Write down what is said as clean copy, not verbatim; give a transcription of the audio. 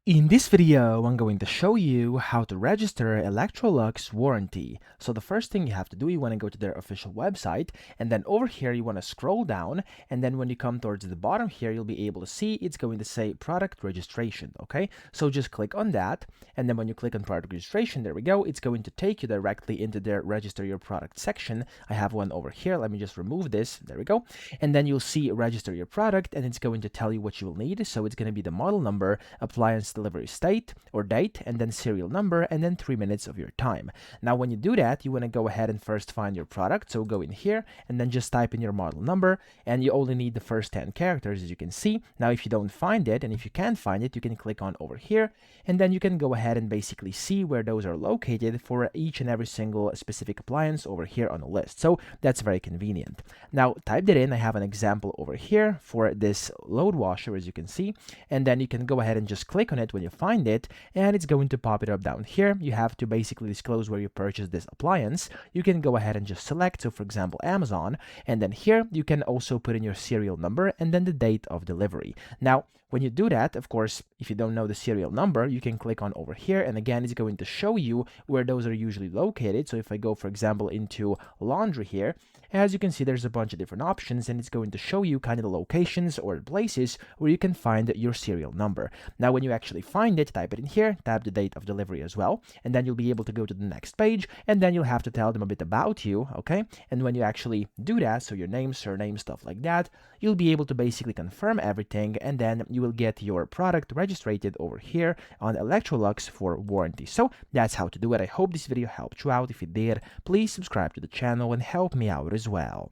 In this video, I'm going to show you how to register Electrolux warranty. So the first thing you have to do, you want to go to their official website, and then over here you want to scroll down, and then when you come towards the bottom here, you'll be able to see it's going to say product registration, okay? So just click on that, and then when you click on product registration, there we go, it's going to take you directly into their register your product section. I have one over here, let me just remove this, there we go. And then you'll see register your product, and it's going to tell you what you will need. So it's going to be the model number, appliance delivery state or date, and then serial number, and then 3 minutes of your time. Now when you do that, you want to go ahead and first find your product. So go in here and then just type in your model number, and you only need the first 10 characters, as you can see. Now if you don't find it, and if you can't find it, you can click on over here, and then you can go ahead and basically see where those are located for each and every single specific appliance over here on the list. So that's very convenient. Now type that in. I have an example over here for this load washer, as you can see, and then you can go ahead and just click on it when you find it, and it's going to pop it up down here. You have to basically disclose where you purchased this appliance. You can go ahead and just select, so for example Amazon, and then here you can also put in your serial number and then the date of delivery. Now when you do that, of course, if you don't know the serial number, you can click on over here, and again it's going to show you where those are usually located. So if I go, for example, into laundry here, as you can see, there's a bunch of different options, and it's going to show you kind of the locations or places where you can find your serial number. Now when you actually find it, type it in here, type the date of delivery as well, and then you'll be able to go to the next page, and then you'll have to tell them a bit about you, okay? And when you actually do that, so your name, surname, stuff like that, you'll be able to basically confirm everything, and then you will get your product registered over here on Electrolux for warranty. So that's how to do it. I hope this video helped you out. If it did, please subscribe to the channel and help me out as well.